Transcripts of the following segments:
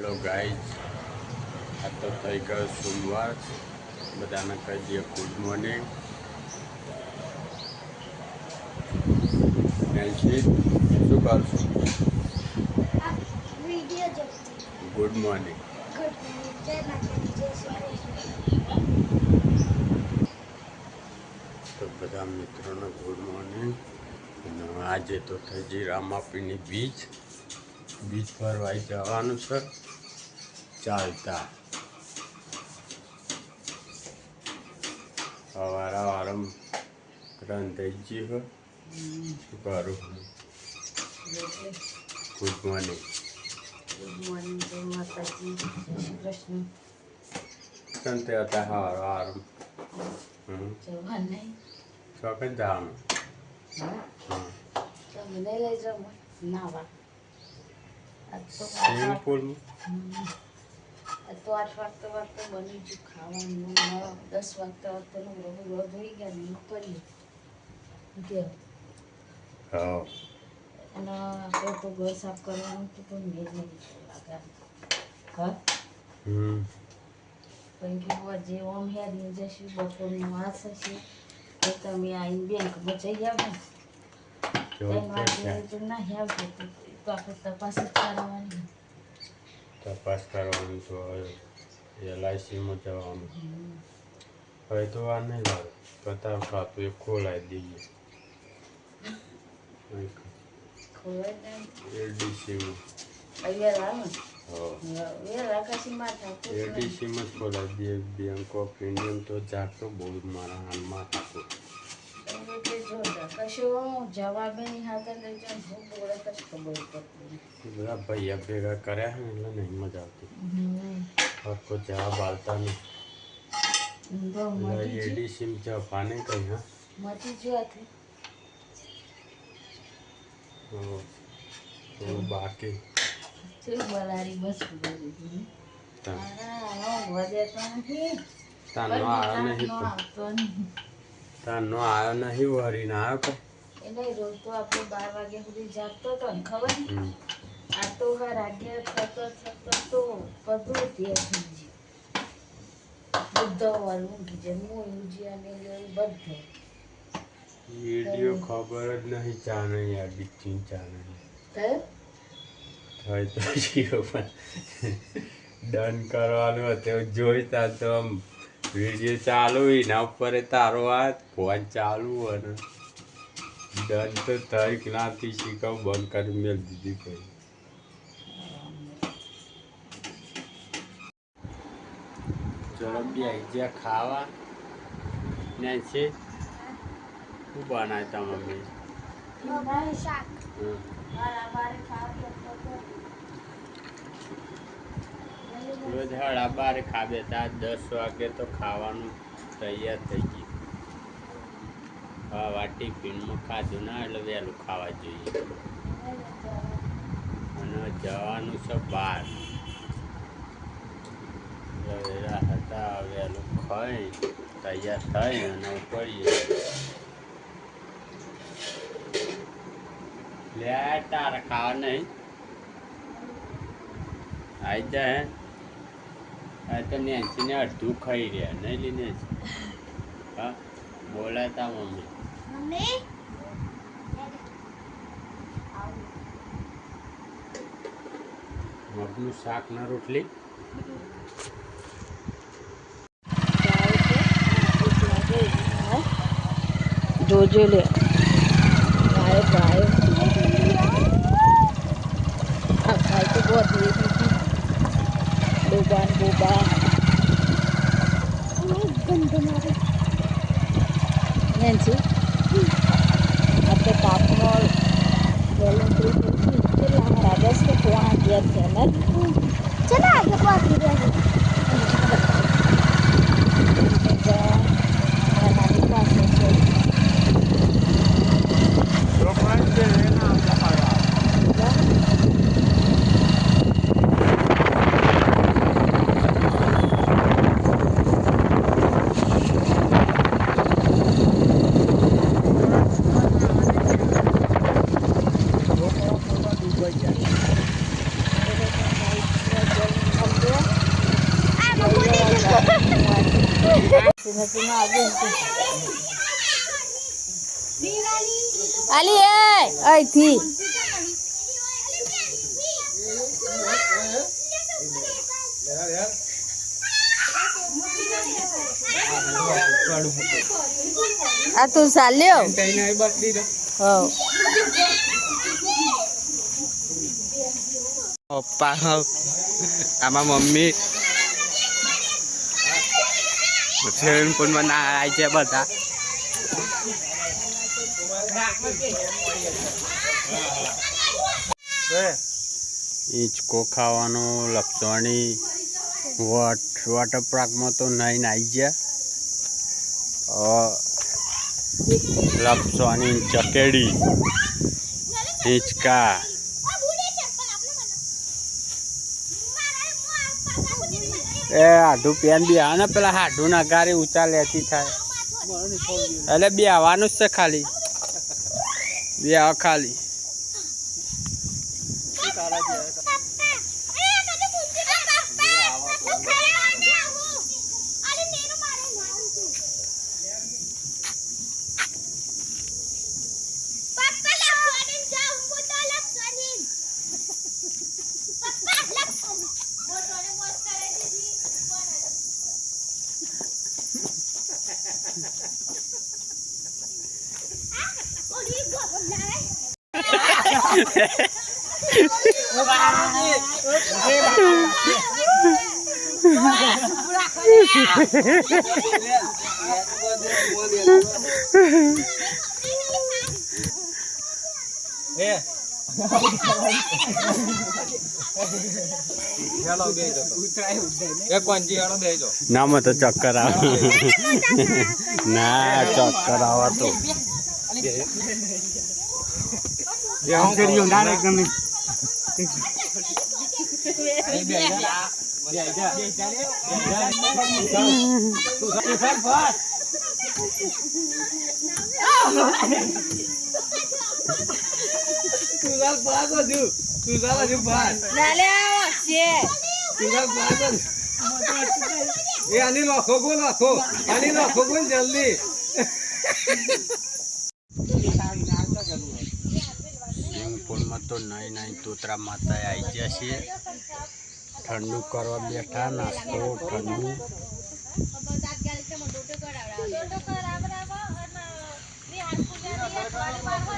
Hello guys, આ તો થઈ ગયો સોમવાર. બધાને કહી દઈએ ગુડ મોર્નિંગ. શું કરશું? Good morning. તો બધા મિત્રોને ગુડ મોર્નિંગ. અને આજે તો થઈ ગઈ રામાપીની બીચ ફરવા જવાનું છે ચાલતા. સવારમ રન થઈ ગઈ હોય. શું કરું? Good morning. ગુડ મોર્નિંગ, જય માતાજી, જય શ્રી કૃષ્ણ. સંતે હતા સવારમ જવાનું નહીં. ચોકન જવાનું. તમે નહીં લઈ જાઓ નાવા. સ્વિમિંગ પુલમાં તો 8 વાગતા બની ગયું ખાવાનું. 10 વાગતાનું બધું ધોઈ ગયા ને કરીએ હા. અને આપણે તો ઘર સાફ કરવાનું તો પણ મેં નહીં લાગે. હા પણ જે ઓમ હેરી જશું બપોરનું વાસ હશે તો તમે આવીને બેંકમાં જઈ આવો ને 3 વાગે તો ના આવજો તો આપણે તપાસ જ કરવાની. તપાસ કરવાનું તો LICમાં જવાનું. હવે તો આ નહીં લાગે. પતાવ ખાતું એ ખોલાવી દઈએ. LDCમાં LDCમાં જ ખોલાવી દઈએ. બેંક ઓફ ઇન્ડિયન તો જાતો બહુ મારા હાલમાં હતું. જવાબ નહીં હાથે લઈ જાઉં હું બોલે તો ખબર પડતી. બધા ભૈયા ભેગા કર્યા ને એટલે નહીં મજા આવતી. કોઈ જવાબ આવતા નહીં. LDCમાં જવાને કઈ હા મટી જોવાથી તો બાકી બલારી બસ તાનો આવ્યો નહીં વરીને આવ્યો એટલે રોજ તો આપણે 12 વાગ્યા સુધી જાગતો હતો ને ખબર ને. આ તો રાગ્યા થતો બધું ત્યાં થઈ ગયું. બધા વાળું ઊંઘી જાય. હું ઊંઘી અને બધો વિડીયો ખબર જ નહીં. ચા નહીં એડિટિંગ ચા નહીં થઈ તો જીઓ પણ ડન કરવાનું હતું. જોઈતા તો આમ વિડીયો ચાલુ એના ઉપર તારો આ ફોન ચાલુ અને ડન તો થઈ કે નાથી શીખવ બંધ કરી મેળ દીધી કઈ. ચલો બી આવી ગયા ખાવા. ને છે શું બનાવતા મમ્મી? રોજ 12:30 ખાવે તા 10 વાગે તો ખાવાનું તૈયાર થઈ ગયું. હા ટિફિનમાં ખાધું ના એટલે વહેલું ખાવા જોઈએ. અને જવાનું છે બહાર હતા. વહેલું ખાઈ તૈયાર થઈ અને ઉપડીએ. લે તારે ખાવા નહીં આવી જાય. આ તો નેન્સીને અડધું ખાઈ રહ્યા નહીં લીને. હા બોલાતા મમ્મી મગનું શાક ના રોટલી. જોજો લે ગાય તો બહુ બોબા નેન્સી આપણે કાપનો राजा से फोन आ गया थे ना. चला आगे बात कर रहे हैं. नानी पास है तो पास से ना हमारा નથી માં આલી એ અહીંથી આ તું ચાલ્યો પપ્પા આમાં મમ્મી પણ મને આવી છે બધા ઈંચકો ખાવાનો લપસણી વોટર પાર્કમાં તો નહીં આવી ગયા લપસણી ચકેડી હિંચકા એ હાડું પેન બી આવે ને પેલા હાડું ના ગાડી ઊંચા લેતી થાય એટલે બે આવવાનું જ છે ખાલી બે આવા ખાલી ના મને તો ચક્કર આવે ના ચક્કર આવે તો જલ્દી પૂલમાં તો નહીં નહીં તોતરા માતા આવી ગયા છીએ ઠંડુ કરવા બેઠા નાસ્તો ઠંડુ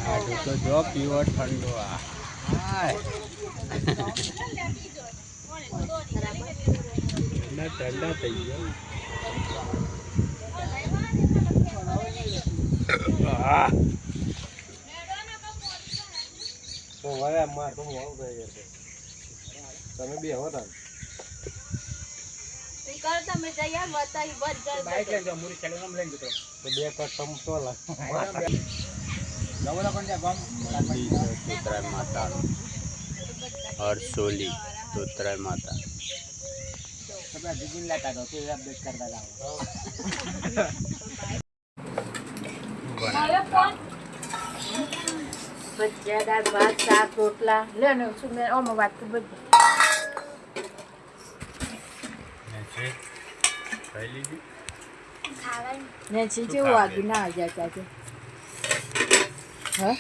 આટલું તો જો પીવો ઠંડુ ઠંડા થઈ ગયા તમે બે હો તમે માતા હરસોલી તોતરાય માતા ભજીયા દાળ ભાત શાક રોટલા લે ને શું ઓમાં વાત તો બધું ને છે જેવું વાગ્યું ના આવી જાય ચાચે હા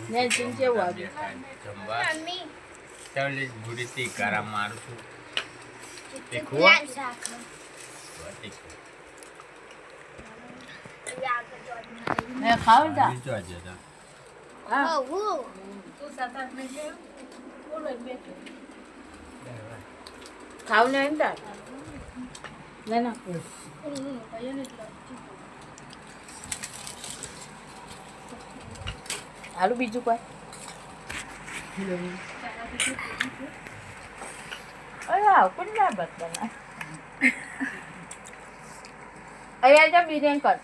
ને છે જેવું વાગ્યું ચાલી ગુડીથી કરા મારું છું તીખું મેં ખાવ જા ખાવ ને એમ તાર ના ના હાલું બીજું કોઈ અરે કોણ ના બસ બના અહીંયા જા બિરિયાની કર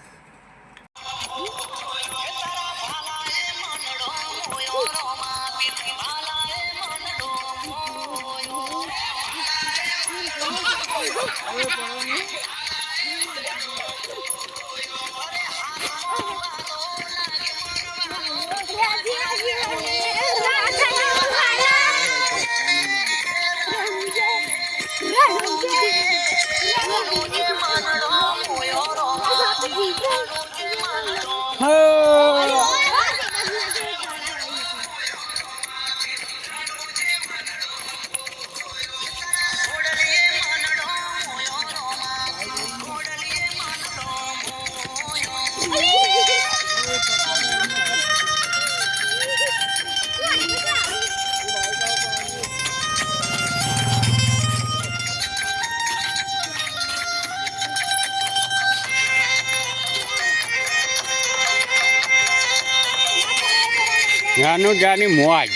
નાનું જાની મોજ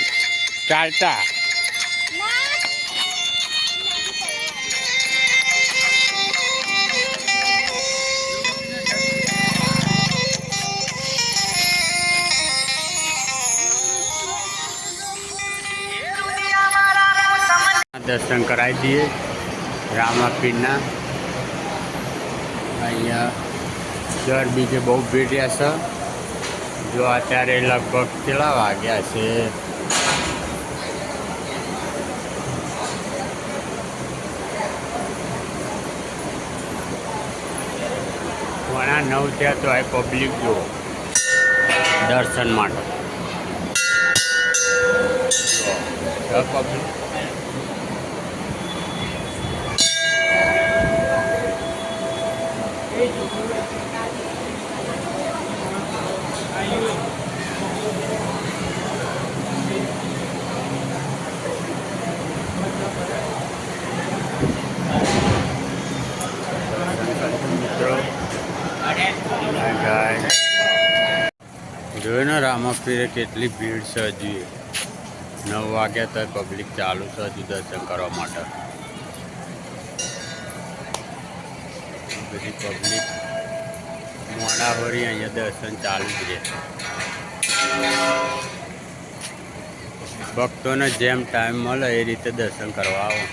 ચાલતા દર્શન કરાવી દઈએ રામાપીરના. અહીંયા દર બીજે બહુ ભીડ રહેશે. જો અત્યારે લગભગ કેટલા વાગ્યા છે? 9:15 થયા તો આ પબ્લિક જુઓ દર્શન માટે. પબ્લિક જોયું ને રામાપીરે કેટલી ભીડ છે. હજી 9 વાગ્યા તો પબ્લિક ચાલુ છે હજુ દર્શન કરવા માટે. બધી પબ્લિક મોડા હોરી અહીંયા દર્શન ચાલુ જ રહે. ભક્તોને જેમ ટાઈમ મળે એ રીતે દર્શન કરવા આવો.